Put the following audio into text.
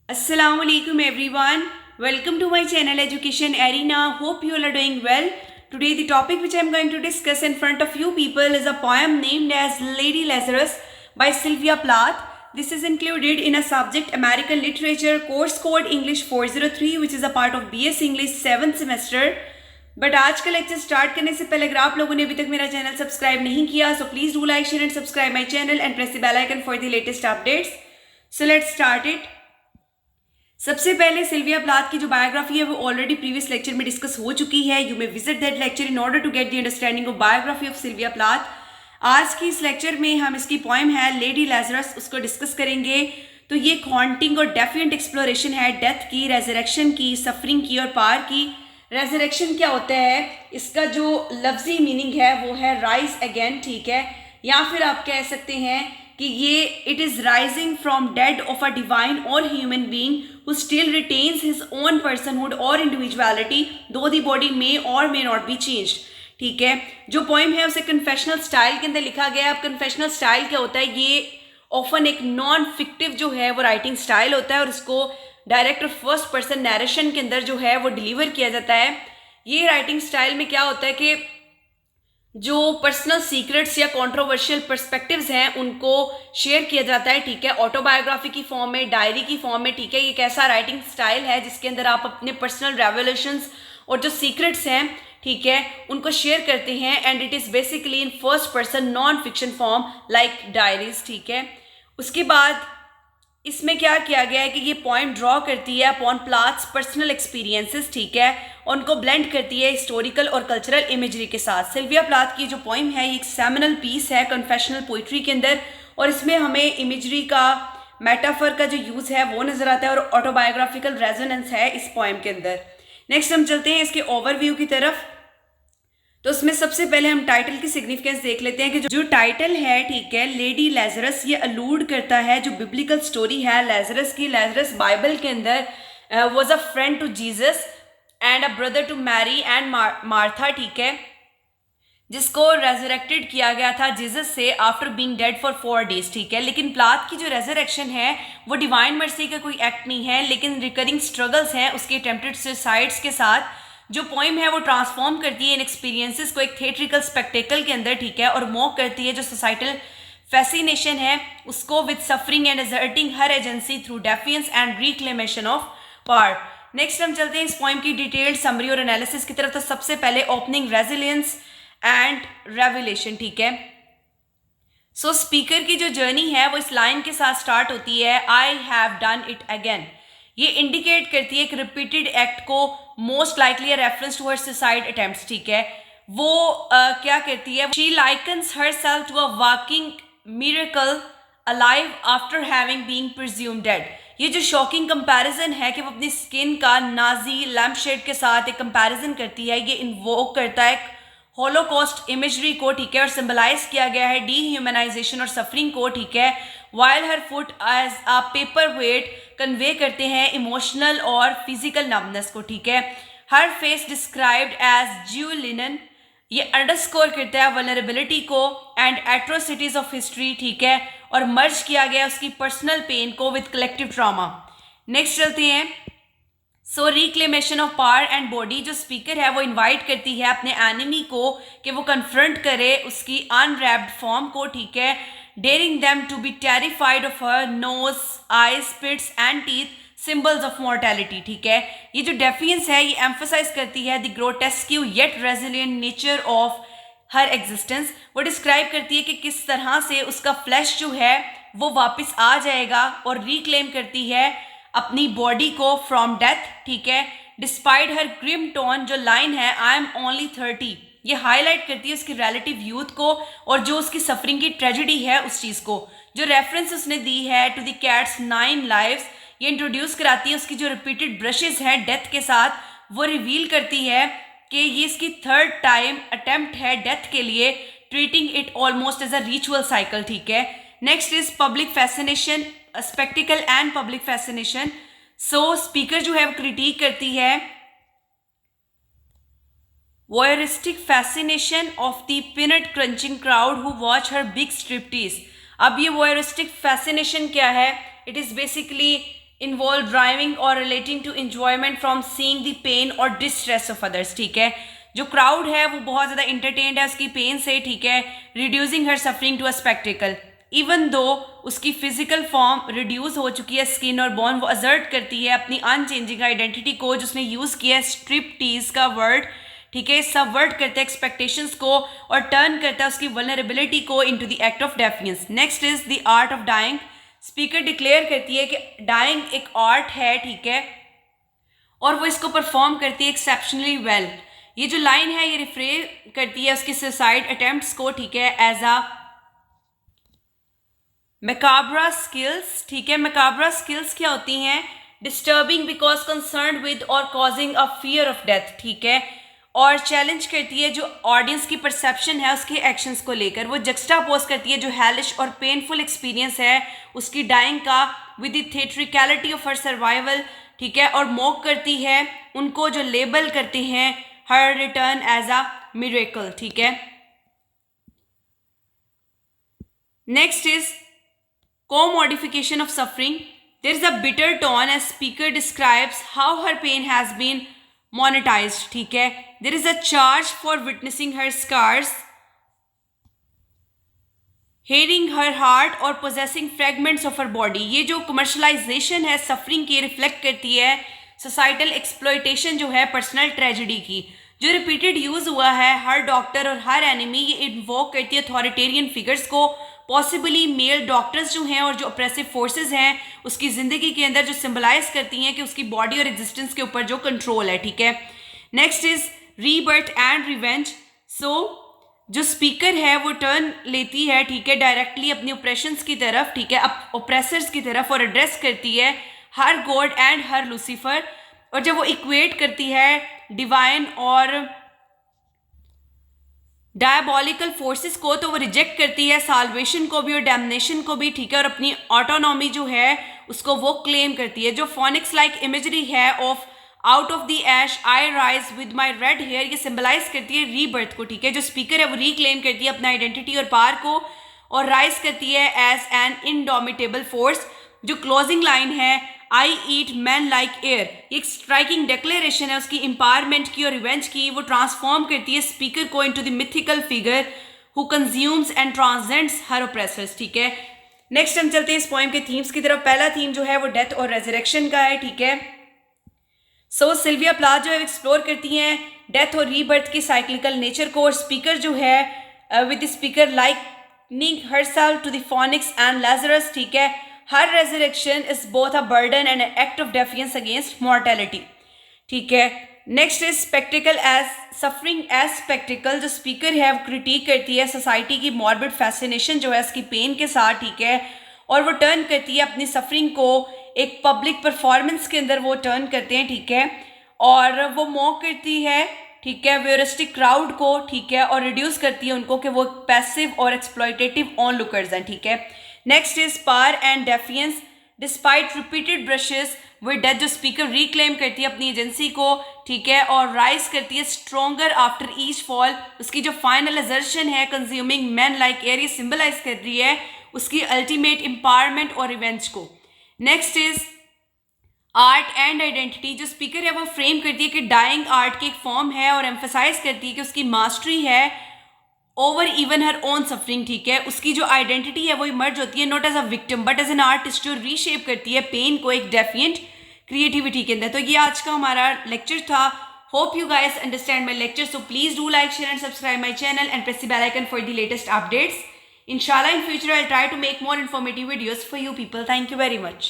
Assalamu alaikum everyone. Welcome to my channel Education Arena. Hope you all are doing well. Today the topic which I am going to discuss in front of you people is a poem named as Lady Lazarus by Sylvia Plath. This is included in a subject American Literature course code English 403 which is a part of BS English 7th semester. But आज का lecture start करने से पहले अगर आप लोगों ने अभी तक मेरा चैनल सब्सक्राइब नहीं किया so please do like share and subscribe my channel and press the bell icon for the latest updates. So let's start it. सबसे पहले सिल्विया प्लाथ की जो बायोग्राफी है वो ऑलरेडी प्रीवियस लेक्चर में डिस्कस हो चुकी है. You may visit that lecture in order to get the understanding of biography of Sylvia Plath. आज की इस लेक्चर में हम इसकी पोएम है लेडी लैजरस उसको डिस्कस करेंगे. तो ये हॉन्टिंग और डेफिएंट एक्सप्लोरेशन है डेथ की, रेजरेक्शन की, सफरिंग की और पार की. रेजरेक्शन क्या होता है, इसका जो लफ्जी मीनिंग है वो है राइज अगेन, ठीक है, या फिर आप कह सकते हैं कि ये it is rising from dead of a divine और human being who still retains his own personhood or individuality though the body may or may not be changed. ठीक है, जो पोइम है उसे कन्फेशनल स्टाइल के अंदर लिखा गया है. अब कन्फेशनल स्टाइल क्या होता है, ये ऑफन एक नॉन फिक्टिव जो है वो राइटिंग स्टाइल होता है और इसको डायरेक्ट और फर्स्ट पर्सन नरेशन के अंदर जो है वो डिलीवर किया जाता है. ये राइटिंग स्टाइल में क्या होता है कि जो पर्सनल सीक्रेट्स या कंट्रोवर्शियल पर्सपेक्टिव्स हैं उनको शेयर किया जाता है, ठीक है, ऑटोबायोग्राफी की फॉर्म में, डायरी की फॉर्म में, ठीक है. ये एक ऐसा राइटिंग स्टाइल है जिसके अंदर आप अपने पर्सनल रेवोल्यूशंस और जो सीक्रेट्स हैं, ठीक है, उनको शेयर करते हैं and it is basically in first person non fiction form like diaries, ठीक है. उसके बाद इसमें क्या किया गया है कि ये पॉइंट ड्रॉ करती है अपॉन प्लाथ्स पर्सनल एक्सपीरियंसेस, ठीक है, उनको ब्लेंड करती है हिस्टोरिकल और कल्चरल इमेजरी के साथ. सिल्विया प्लाथ की जो पोइम है ये एक सेमिनल पीस है कन्फेशनल पोइट्री के अंदर और इसमें हमें इमेजरी का, मेटाफर का जो यूज़ है वो नज़र आता है और ऑटोबायोग्राफिकल रेजोनेंस है इस पोइम के अंदर. नेक्स्ट हम चलते हैं इसके ओवरव्यू की तरफ. तो उसमें सबसे पहले हम टाइटल की सिग्निफिकेंस देख लेते हैं कि जो टाइटल है, ठीक है, लेडी लैजरस, ये अलूड करता है जो बिब्लिकल स्टोरी है लैजरस की. लैजरस बाइबल के अंदर was a friend to Jesus and a brother to Mary and Martha, ठीक है, जिसको रेजरेक्टेड किया गया था जीसस से after being dead for 4 days, ठीक है. लेकिन प्लाथ की जो रेजरेक्शन है वो डिवाइन मर्सी का कोई एक्ट नहीं है लेकिन रिकरिंग स्ट्रगल्स हैं उसके अटेम्प्टेड सुसाइड्स के साथ. जो पोइम है वो ट्रांसफॉर्म करती है इन एक्सपीरियंसेस को एक थिएट्रिकल स्पेक्टेकल के अंदर, ठीक है, और मॉक करती है जो सोसाइटल फैसिनेशन है उसको with suffering and asserting her agency through defiance and reclamation of power. Next हम चलते हैं इस पोइम की डिटेल्ड समरी और एनालिसिस की तरफ. तो सबसे पहले ओपनिंग, रेजिलियंस एंड रेवलेशन, ठीक है. सो स्पीकर की जो जर्नी है वो इस लाइन के साथ स्टार्ट होती है, I have done it again. ये इंडिकेट करती है एक रिपीटेड एक्ट को, most likely reference to her suicide attempts, ठीक है. वो क्या करती है, she likens herself to a walking miracle alive after having being presumed dead. ये जो शॉकिंग कंपैरिजन है कि वो अपनी स्किन का नाजी लैम्पशेड के साथ एक कंपैरिजन करती है, ये इन्वोक करता है होलोकॉस्ट इमेजरी को, ठीक है, और सिंबलाइज किया गया है डीह्यूमनाइजेशन और सफरिंग को, ठीक है. While her foot as a paper weight convey करते हैं इमोशनल और फिजिकल नमनेस को, ठीक है. Her face described as Jew linen, ये अंडरस्कोर करता है वल्नरेबिलिटी को एंड एट्रोसिटीज ऑफ हिस्ट्री, ठीक है, और मर्ज किया गया उसकी पर्सनल पेन को विद कलेक्टिव ट्रामा. नेक्स्ट चलते हैं. So reclamation of power and body, जो स्पीकर है वो इनवाइट करती है अपने एनिमी को कि वो कन्फ्रंट करे उसकी अनरैप्ड फॉर्म को, ठीक है, daring them to be terrified of her nose, eyes, spits and teeth, symbols of mortality, ठीक है. ये जो डेफियंस है ये एम्फोसाइज करती है the grotesque yet resilient nature of her existence. वो डिस्क्राइब करती है कि किस तरह से उसका फ्लैश जो है वो वापस आ जाएगा और रिक्लेम करती है अपनी बॉडी को फ्रॉम डेथ, ठीक है. डिस्पाइट हर ग्रिम टोन, जो लाइन है आई एम ओनली 30, ये हाईलाइट करती है उसकी रिलेटिव यूथ को और जो उसकी सफरिंग की ट्रेजेडी है उस चीज़ को. जो रेफरेंस उसने दी है टू द कैट्स 9 lives, ये इंट्रोड्यूस कराती है उसकी जो रिपीटेड ब्रशेस हैं डेथ के साथ, वो रिवील करती है कि ये इसकी 3rd टाइम अटेम्प्ट है डेथ के लिए, treating it almost as a ritual cycle, ठीक है. Next is public fascination, spectacle and public fascination. So speaker जो है वो क्रिटिक करती है voyeuristic fascination of the peanut crunching crowd who watch her big striptease. अब ये voyeuristic fascination क्या है? It is basically involve driving or relating to enjoyment from seeing the pain or distress of others, ठीक है. जो crowd है वो बहुत ज़्यादा इंटरटेन्ड है उसकी पेन से, ठीक है, reducing her suffering to a spectacle. Even though उसकी फिजिकल फॉर्म रिड्यूस हो चुकी है, स्किन और बोन, वो असर्ट करती है अपनी अनचेंजिंग आइडेंटिटी को, जिसने यूज़ किया है स्ट्रिप टीज का वर्ड, ठीक है, सबवर्ट करता है एक्सपेक्टेशंस को और टर्न करता है उसकी वल्नरेबिलिटी को into the act of defiance. Next is the art of dying. Speaker declare करती है कि डाइंग एक आर्ट है, ठीक है, और वो इसको परफॉर्म करती है एक्सेप्शनली वेल. ये जो लाइन है ये रिफ्रेम करती है उसके सुसाइड अटेम्प्ट्स को, ठीक है, एज अ मैकाब्रा स्किल्स, ठीक है. मैकाब्रा स्किल्स क्या होती हैं? डिस्टर्बिंग बिकॉज कंसर्न विद और causing a fear of death, ठीक है, और चैलेंज करती है जो ऑडियंस की परसेप्शन है उसके एक्शंस को लेकर. वो जक्स्टापोज करती है जो हेलिश और पेनफुल एक्सपीरियंस है उसकी डाइंग का with the theatricality of her survival, ठीक है, और मॉक करती है उनको जो लेबल करते हैं हर रिटर्न एज अ मिरेकल, ठीक है. Next is co-modification of suffering. There is a bitter tone as speaker describes how her pain has been monetized, ठीक है. There is a charge for witnessing her scars, hearing her heart और possessing fragments of her body. ये जो commercialization है suffering की reflect करती है societal exploitation जो है पर्सनल ट्रेजिडी की, जो रिपीटेड यूज़ हुआ है हर डॉक्टर और हर एनिमी. ये इन्वोक करती है अथॉरिटेरियन फिगर्स को, पॉसिबली मेल डॉक्टर्स जो हैं और जो ऑप्रेसिव फोर्सेस हैं उसकी ज़िंदगी के अंदर, जो सिंबलाइज करती हैं कि उसकी बॉडी और एग्जिस्टेंस के ऊपर जो कंट्रोल है, ठीक है. Next is rebirth and revenge. So जो स्पीकर है वो टर्न लेती है, ठीक है, डायरेक्टली अपनी ऑपरेशंस की तरफ, ठीक है, ऑपरेसर्स की तरफ, और एड्रेस करती है हर गॉड एंड हर लूसीफर. और जब वो इक्वेट करती है डिवाइन और डायबॉलिकल फोर्सेस को, तो वो रिजेक्ट करती है साल्वेशन को भी और डैमनेशन को भी, ठीक है, और अपनी ऑटोनॉमी जो है उसको वो क्लेम करती है. जो फोनिक्स लाइक इमेजरी है of out of the ash I rise with my red hair, ये सिंबलाइज करती है रीबर्थ को, ठीक है. जो स्पीकर है वो रिक्लेम करती है अपना आइडेंटिटी और पावर को और राइज करती है एज एन इनडोमिटेबल फोर्स. जो क्लोजिंग लाइन है आई ईट मैन लाइक एयर, एक स्ट्राइकिंग डिक्लेरेशन है उसकी एम्पावरमेंट की और रिवेंज की. वो ट्रांसफॉर्म करती है स्पीकर को into the mythical figure who consumes and transcends her oppressors, ठीक है. नेक्स्ट हम चलते हैं इस पोएम के थीम्स की तरफ. पहला थीम जो है वो डेथ और रेजरेक्शन का है, ठीक है. सो सिल्विया प्लाथ जो है एक्सप्लोर करती हैं डेथ और रीबर्थ की साइक्लिकल नेचर को, और स्पीकर जो है with speaker likening herself to the phoenix and Lazarus, ठीक है. Her resurrection is both a burden and act of defiance against mortality, ठीक है. Next is spectacle as suffering as spectacle. जो speaker है वो क्रिटिक करती है सोसाइटी की मॉर्बिड फैसिनेशन जो है उसकी पेन के साथ, ठीक है, और वो टर्न करती है अपनी सफरिंग को एक पब्लिक परफॉर्मेंस के अंदर वो टर्न करते हैं, ठीक है, और वो मॉक करती है, ठीक है, व्यूरिस्टिक क्राउड को, ठीक है, और रिड्यूस करती है उनको कि वो पैसिव और एक्सप्लॉयटेटिव ऑन लुकर्स हैं, ठीक है. Next is power and defiance. Despite repeated brushes with death, जो स्पीकर रिक्लेम करती है अपनी एजेंसी को, ठीक है, और राइज करती है स्ट्रोंगर आफ्टर ईच फॉल. उसकी जो फाइनल असर्शन है कंज्यूमिंग मैन लाइक एयर, ये सिंबलाइज कर रही है उसकी अल्टीमेट एम्पावरमेंट और रिवेंज को. Next is art and identity. जो स्पीकर है वो फ्रेम करती है कि डाइंग आर्ट की एक फॉर्म है और एम्फेसाइज करती है कि उसकी मास्टरी है over even her own suffering, ठीक है. उसकी जो आइडेंटिटी है वो इमर्ज होती है not as a victim but as an artist, जो रीशेप करती है पेन को एक डेफिएंट क्रिएटिविटी के अंदर. तो ये आज का हमारा लेक्चर था. Hope you guys understand my lecture. So please do like, share and subscribe my channel and press the bell icon for the latest updates. Inshallah in future I'll try to make more informative videos for you people. Thank you very much.